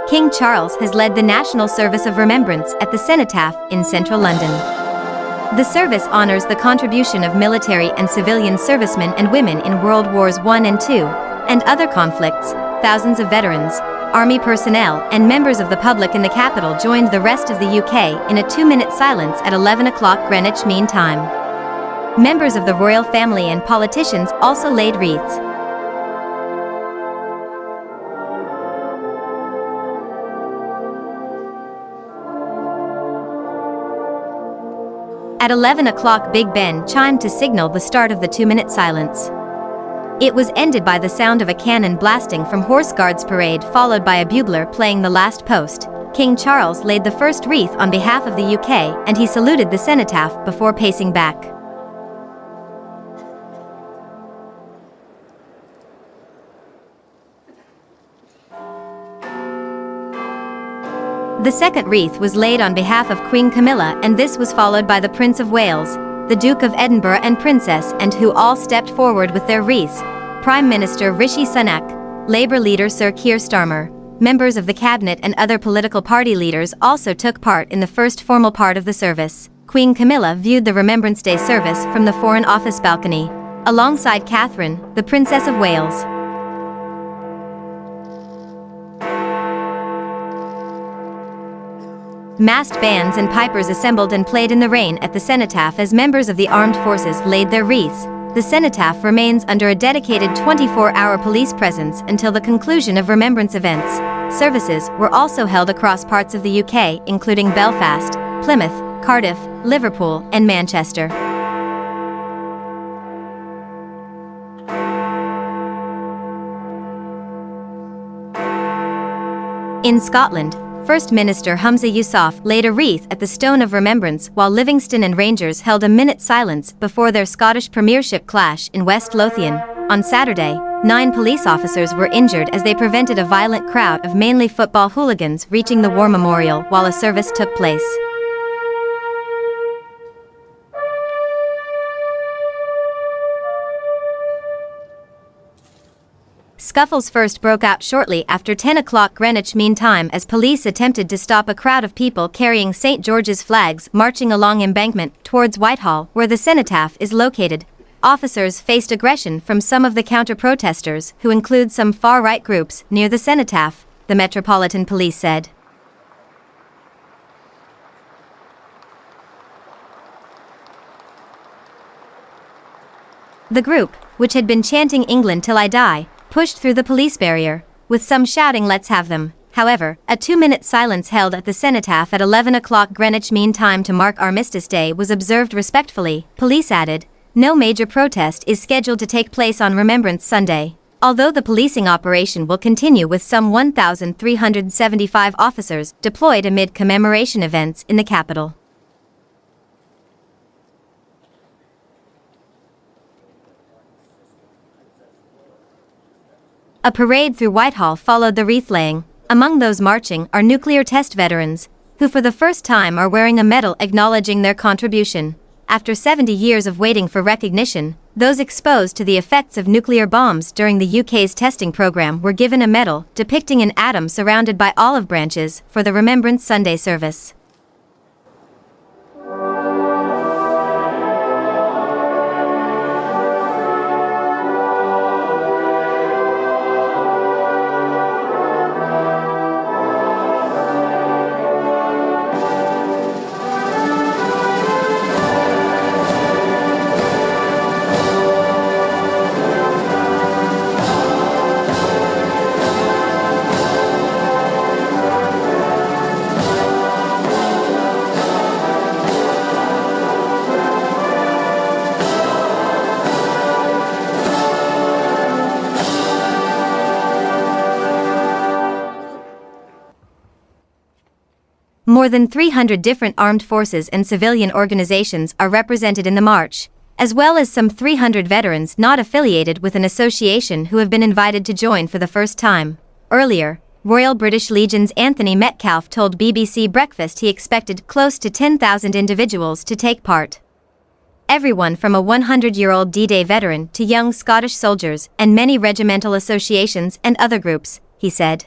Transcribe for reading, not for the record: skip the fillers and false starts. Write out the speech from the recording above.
King Charles has led the National Service of Remembrance at the Cenotaph in central London. The service honors the contribution of military and civilian servicemen and women in World Wars I and II, and other conflicts. Thousands of veterans, army personnel, and members of the public in the capital joined the rest of the UK in a 2-minute silence at 11 o'clock Greenwich Mean Time. Members of the royal family and politicians also laid wreaths. At 11 o'clock Big Ben chimed to signal the start of the 2-minute silence. It was ended by the sound of a cannon blasting from Horse Guards Parade, followed by a bugler playing the last post. King Charles laid the first wreath on behalf of the UK, and he saluted the cenotaph before pacing back. The second wreath was laid on behalf of Queen Camilla, and this was followed by the Prince of Wales, the Duke of Edinburgh and Princess, and who all stepped forward with their wreaths. Prime Minister Rishi Sunak, Labour leader Sir Keir Starmer, members of the cabinet and other political party leaders also took part in the first formal part of the service. Queen Camilla viewed the Remembrance Day service from the Foreign Office balcony, alongside Catherine, the Princess of Wales. Massed bands and pipers assembled and played in the rain at the cenotaph as members of the armed forces laid their wreaths. The cenotaph remains under a dedicated 24-hour police presence until the conclusion of remembrance events. Services were also held across parts of the UK, including Belfast, Plymouth, Cardiff, Liverpool, and Manchester. In Scotland, First Minister Humza Yousaf laid a wreath at the Stone of Remembrance, while Livingston and Rangers held a minute silence before their Scottish Premiership clash in West Lothian. On Saturday, 9 police officers were injured as they prevented a violent crowd of mainly football hooligans reaching the War Memorial while a service took place. Scuffles first broke out shortly after 10 o'clock Greenwich Mean Time as police attempted to stop a crowd of people carrying St. George's flags marching along Embankment towards Whitehall, where the cenotaph is located. Officers faced aggression from some of the counter-protesters, who include some far-right groups, near the cenotaph, the Metropolitan Police said. The group, which had been chanting "England Till I Die," pushed through the police barrier, with some shouting "Let's have them." However, a 2-minute silence held at the cenotaph at 11 o'clock Greenwich Mean Time to mark Armistice Day was observed respectfully. Police added, no major protest is scheduled to take place on Remembrance Sunday, although the policing operation will continue with some 1,375 officers deployed amid commemoration events in the capital. A parade through Whitehall followed the wreath-laying. Among those marching are nuclear test veterans, who for the first time are wearing a medal acknowledging their contribution. After 70 years of waiting for recognition, those exposed to the effects of nuclear bombs during the UK's testing program were given a medal depicting an atom surrounded by olive branches for the Remembrance Sunday service. More than 300 different armed forces and civilian organizations are represented in the march, as well as some 300 veterans not affiliated with an association who have been invited to join for the first time. Earlier, Royal British Legion's Anthony Metcalfe told BBC Breakfast he expected close to 10,000 individuals to take part. Everyone from a 100-year-old D-Day veteran to young Scottish soldiers and many regimental associations and other groups, he said.